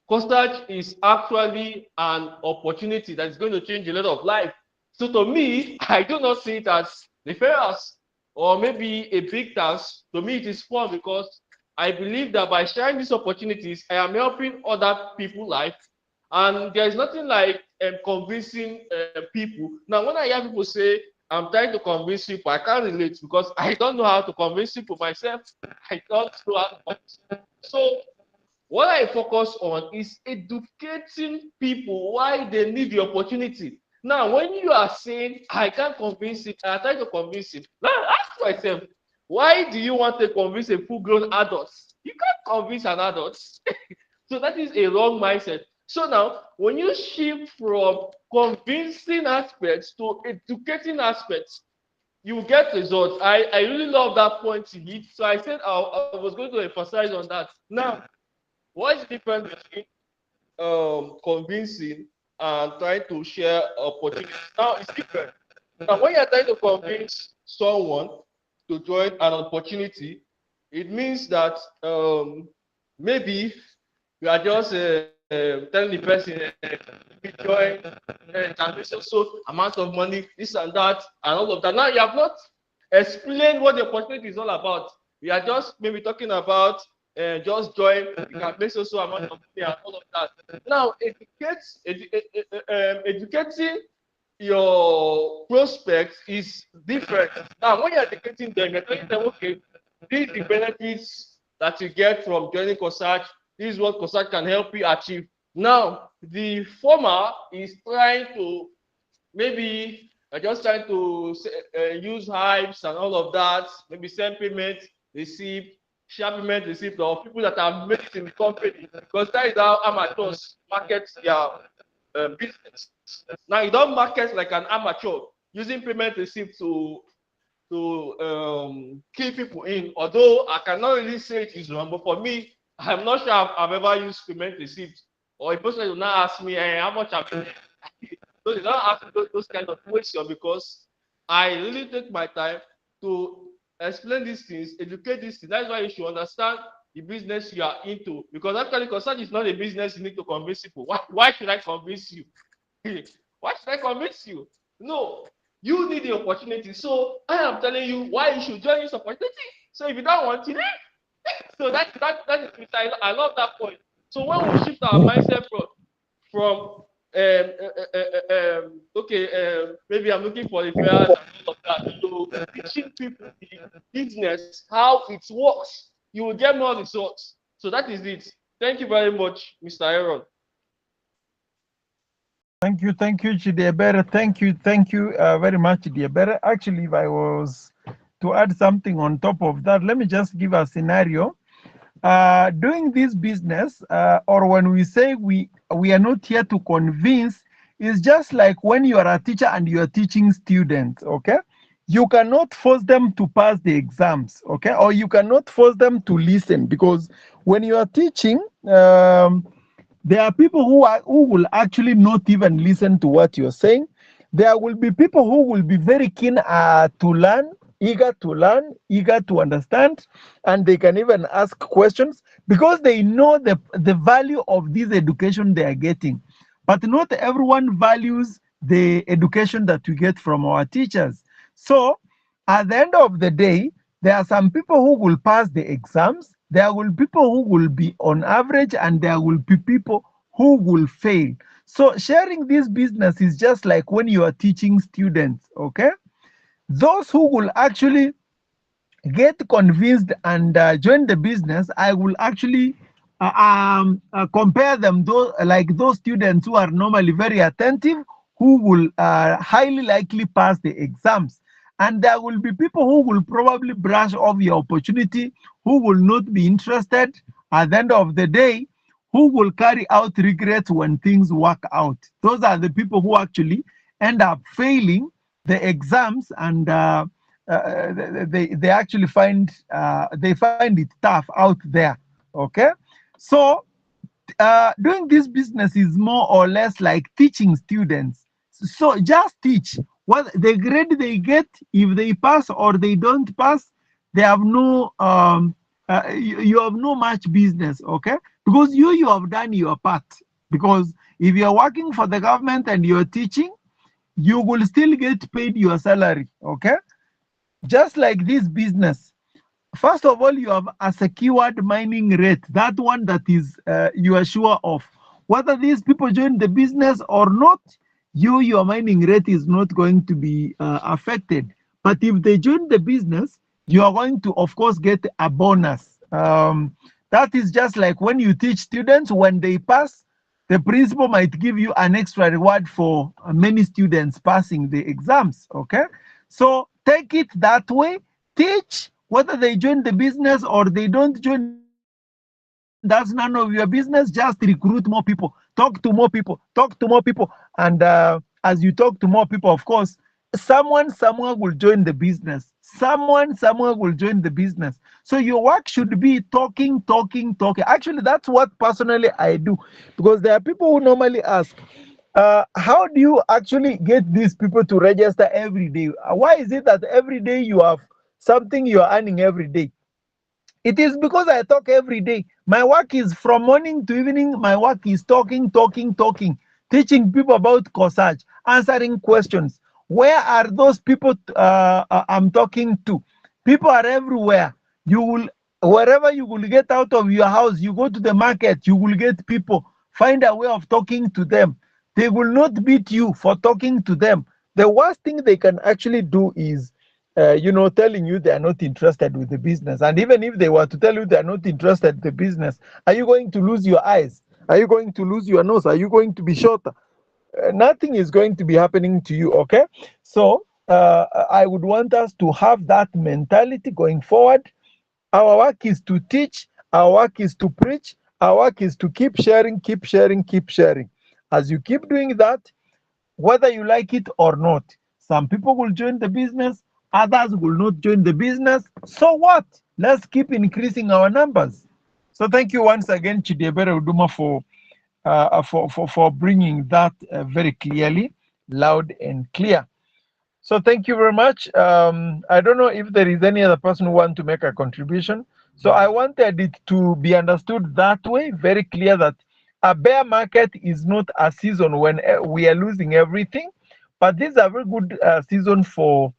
Coresage is actually an opportunity that is going to change a lot of life. So to me, I do not see it as referrals or maybe a big task. To me, it is fun because I believe that by sharing these opportunities, I am helping other people's life. And there is nothing like convincing people. Now, when I hear people say, I'm trying to convince people, I can't relate because I don't know how to convince people myself. I don't know how to convince people. So What I focus on is educating people why they need the opportunity. Now, when you are saying, I can't convince it, I try to convince it. Now, ask myself, why do you want to convince a full-grown adult? You can't convince an adult. So that is a wrong mindset. So now, when you shift from convincing aspects to educating aspects, you get results. I really love that point you hit. So I said I was going to emphasize on that. Now, what's the difference between convincing and trying to share opportunities? Now, it's different. Now, when you're trying to convince someone to join an opportunity, it means that maybe you are just telling the person join so amount of money, this and that, and all of that. Now, you have not explained what the opportunity is all about. We are just maybe talking about just join, you can make so amount of money and all of that. Now, educating your prospects is different. Now, when you're educating them, you're telling them, okay, these are the benefits that you get from joining Coresage. This is what Coresage can help you achieve. Now, the former is trying to maybe just trying to use hypes and all of that, maybe send payment, receive, share payment, receive, or people that have made it in the company, because that is how amateurs market their business. Now, you don't market like an amateur using payment receipt to key people in, although I cannot really say it is wrong, but for me, I'm not sure I've ever used payment receipt, or a person will not ask me how much I've paid. So they don't ask those kind of questions, because I really take my time to explain these things, educate these things. That's why you should understand the business you are into, because actually Coresage is not a business you need to convince people. Why should I convince you? Why should I convince you? No, you need the opportunity. So I am telling you why you should join this opportunity. So if you don't want to, so that is, I love that point. So when we shift our mindset from maybe I'm looking for the fairs and all of that, to teaching people the business, how it works, you will get more results. So that is it. Thank you very much, Mr. Aaron. Thank you, Chidiebere. Thank you very much, Chidiebere. Actually, if I was to add something on top of that, let me just give a scenario. Doing this business, or when we say we are not here to convince, is just like when you are a teacher and you are teaching students, okay? You cannot force them to pass the exams, okay? Or you cannot force them to listen, because when you are teaching, there are people who will actually not even listen to what you're saying. There will be people who will be very keen to learn, eager to understand, and they can even ask questions because they know the value of this education they are getting. But not everyone values the education that we get from our teachers. So at the end of the day, there are some people who will pass the exams, there will be people who will be on average, and there will be people who will fail. So sharing this business is just like when you are teaching students, okay? Those who will actually get convinced and join the business, I will actually compare them like those students who are normally very attentive, who will highly likely pass the exams. And there will be people who will probably brush off your opportunity, who will not be interested at the end of the day, who will carry out regrets when things work out. Those are the people who actually end up failing the exams, and they actually find it tough out there. Okay, so doing this business is more or less like teaching students. So just teach. What the grade they get, if they pass or they don't pass, they have no you have no much business, okay? Because you have done your part. Because if you're working for the government and you're teaching, you will still get paid your salary, okay? Just like this business. First of all, you have a secured mining rate, that one that is you are sure of. Whether these people join the business or not, your mining rate is not going to be affected. But if they join the business, you are going to, of course, get a bonus. That is just like when you teach students, when they pass, the principal might give you an extra reward for many students passing the exams. Okay, so take it that way. Teach, whether they join the business or they don't join, that's none of your business. Just recruit more people, talk to more people, and as you talk to more people, of course, someone somewhere will join the business. Someone somewhere will join the business. So your work should be talking. Actually, that's what personally I do, because there are people who normally ask, how do you actually get these people to register every day? Why is it that every day you have something you are earning every day? It is because I talk every day. My work is from morning to evening. My work is talking, teaching people about Coresage, answering questions. Where are those people I'm talking to? People are everywhere. You will, wherever you will get out of your house, you go to the market, you will get people. Find a way of talking to them. They will not beat you for talking to them. The worst thing they can actually do is telling you they are not interested with the business. And even if they were to tell you they are not interested in the business, are you going to lose your eyes? Are you going to lose your nose? Are you going to be shorter? Nothing is going to be happening to you. Okay, so I would want us to have that mentality going forward. Our work is to teach, our work is to preach, our work is to keep sharing. As you keep doing that, whether you like it or not, some people will join the business, others will not join the business. So what? Let's keep increasing our numbers. So thank you once again, Chidiebere Uduma, for bringing that very clearly, loud and clear. So thank you very much. I don't know if there is any other person who want to make a contribution. So I wanted it to be understood that way, very clear, that a bear market is not a season when we are losing everything, but this is a very good season for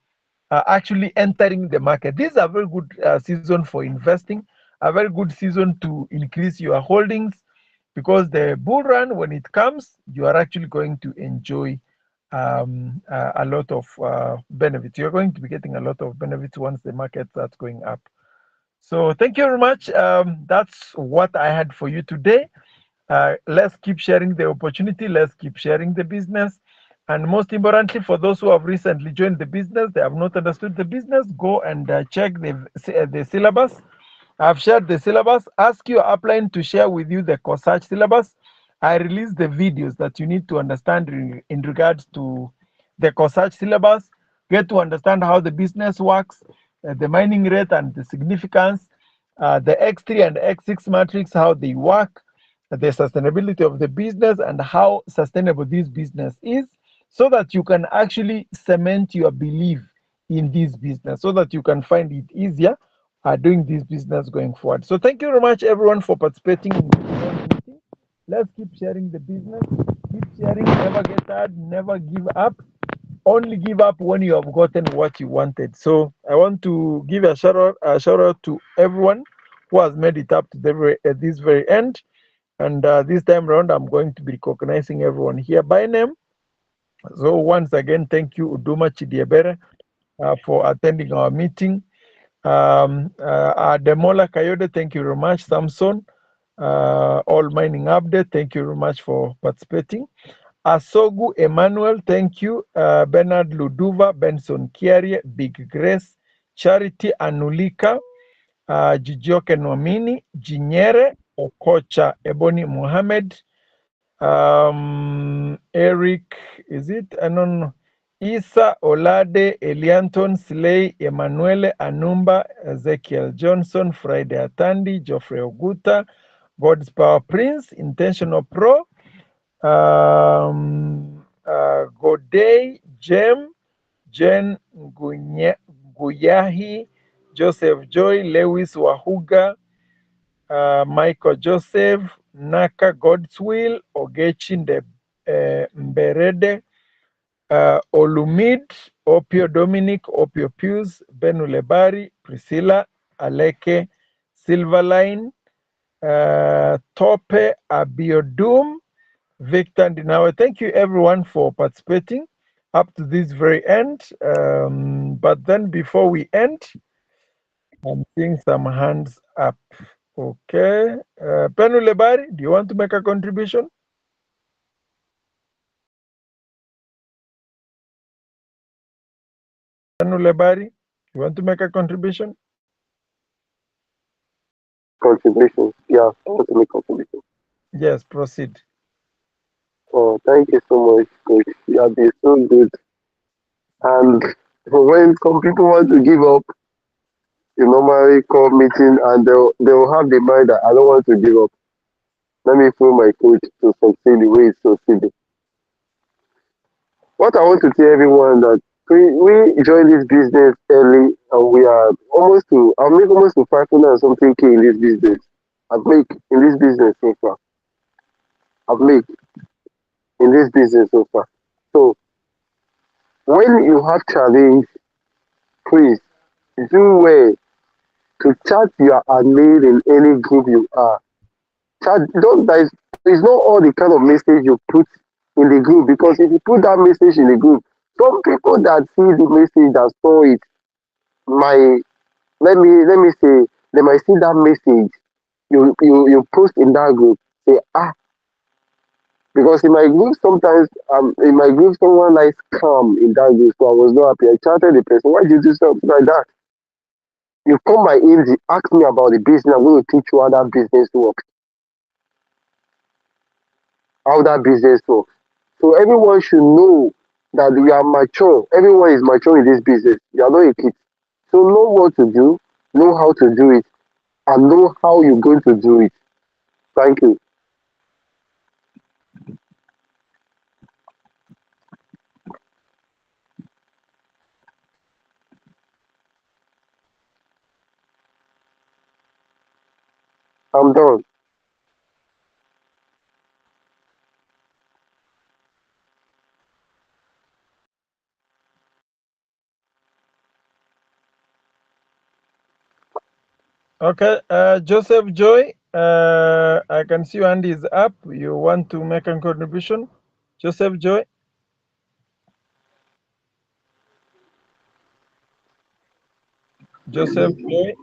actually entering the market. This is a very good season for investing, a very good season to increase your holdings, because the bull run, when it comes, you are actually going to enjoy a lot of benefits. You're going to be getting a lot of benefits once the market starts going up. So thank you very much. That's what I had for you today. Let's keep sharing the opportunity. Let's keep sharing the business. And most importantly, for those who have recently joined the business, they have not understood the business, go and check the syllabus. I've shared the syllabus. Ask your upline to share with you the Coresage syllabus. I release the videos that you need to understand in regards to the Coresage syllabus. Get to understand how the business works, the mining rate and the significance, the X3 and X6 matrix, how they work, the sustainability of the business, and how sustainable this business is, so that you can actually cement your belief in this business, so that you can find it easier doing this business going forward. So thank you very much, everyone, for participating in this meeting. Let's keep sharing the business, keep sharing, never get tired, never give up. Only give up when you have gotten what you wanted. So I want to give a shout out to everyone who has made it up to this very end. And this time around, I'm going to be recognizing everyone here by name. So once again, thank you, Uduma Chidiebere, for attending our meeting. Demola Kayode, thank you very much. Samson, ALL-MINIG-UPDATE, thank you very much for participating. Asogu Emmanuel, thank you. Bernard Luduva, Benson Kiarie, Big Grace, Charity Anulika, Jijioke Nwamini, Jinyere Okocha, Ebony Muhammad, Eric, is it? I don't know. Isa Olade, Elianton Slay, Emanuele Anumba, Ezekiel Johnson, Friday Atandi, Geoffrey Oguta, God's Power Prince, Intentional Pro, Godey, Jen Guyahi, Joseph Joy, Lewis Wahuga, Michael Joseph, Naka Godswill, Ogechin Mberede, Olumid, Opio Dominic, Opio Pius, Benu Lebari, Priscilla, Aleke, Silverline, Tope Abiodum, Victor Ndinawe. Thank you everyone for participating up to this very end. But then before we end, I'm seeing some hands up. Okay. Penu Lebari, do you want to make a contribution? Penu Lebari, you want to make a contribution? Contribution. Yeah, I want to make contribution. Yes, proceed. Oh, thank you so much, Coach. You have been so good. And when some people want to give up, you normally call meeting and they'll have the mind that I don't want to give up. Let me follow my coach to succeed the way it's succeeding. What I want to tell everyone that we joined this business early and we are almost to I'll make almost to 500 and something K in this business. I've made in this business so far. I've made in this business so far. So when you have challenge, please do well to chat your admin in any group you are. Chat don't there is not all the kind of message you put in the group because if you put that message in the group, some people that see the message that saw it might let me say they might see that message you post in that group say because in my group sometimes in my group someone likes calm in that group so I was not happy. I chatted the person, why did you do something like that? You come by in, ask me about the business, I'm going to teach you how that business works. How that business works. So everyone should know that we are mature. Everyone is mature in this business. You are not a kid. So know what to do, know how to do it, and know how you're going to do it. Thank you. I'm done. Okay, Joseph Joy, I can see your hand is up. You want to make a contribution? Joseph Joy. Joseph Joy,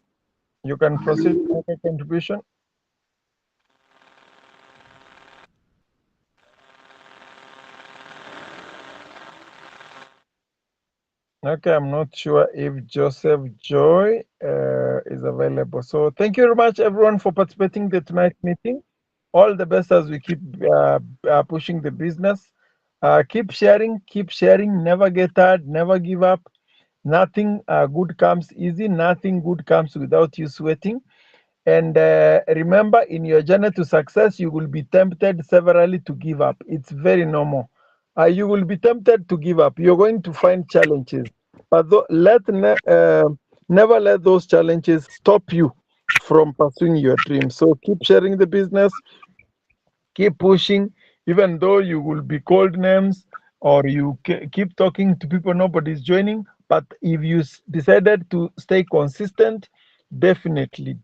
you can proceed to make a contribution. Okay, I'm not sure if Joseph Joy is available. So thank you very much, everyone, for participating in tonight's meeting. All the best as we keep pushing the business. Keep sharing, never get tired, never give up. Nothing good comes easy, nothing good comes without you sweating. And remember, in your journey to success, you will be tempted severally to give up. It's very normal. You will be tempted to give up. You're going to find challenges, but never let those challenges stop you from pursuing your dreams. So keep sharing the business, keep pushing, even though you will be called names or you keep talking to people nobody's joining. But if you decided to stay consistent, definitely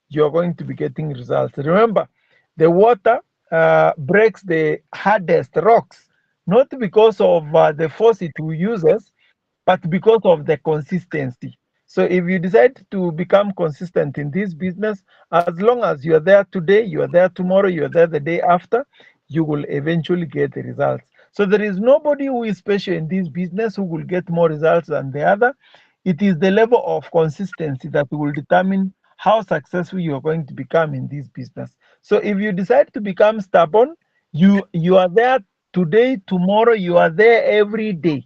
you're going to be getting results. Remember, the water breaks the hardest rocks, not because of the force it uses, but because of the consistency. So if you decide to become consistent in this business, as long as you are there today, you are there tomorrow, you are there the day after, you will eventually get the results. So there is nobody who is special in this business who will get more results than the other. It is the level of consistency that will determine how successful you are going to become in this business. So if you decide to become stubborn, you are there today, tomorrow, you are there every day.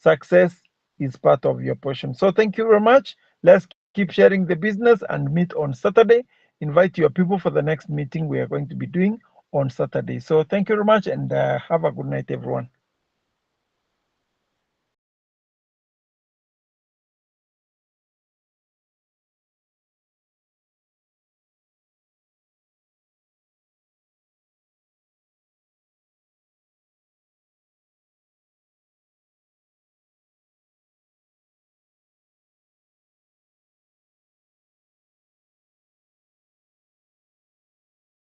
Success is part of your portion. So thank you very much. Let's keep sharing the business and meet on Saturday. Invite your people for the next meeting we are going to be doing on Saturday. So thank you very much and have a good night, everyone.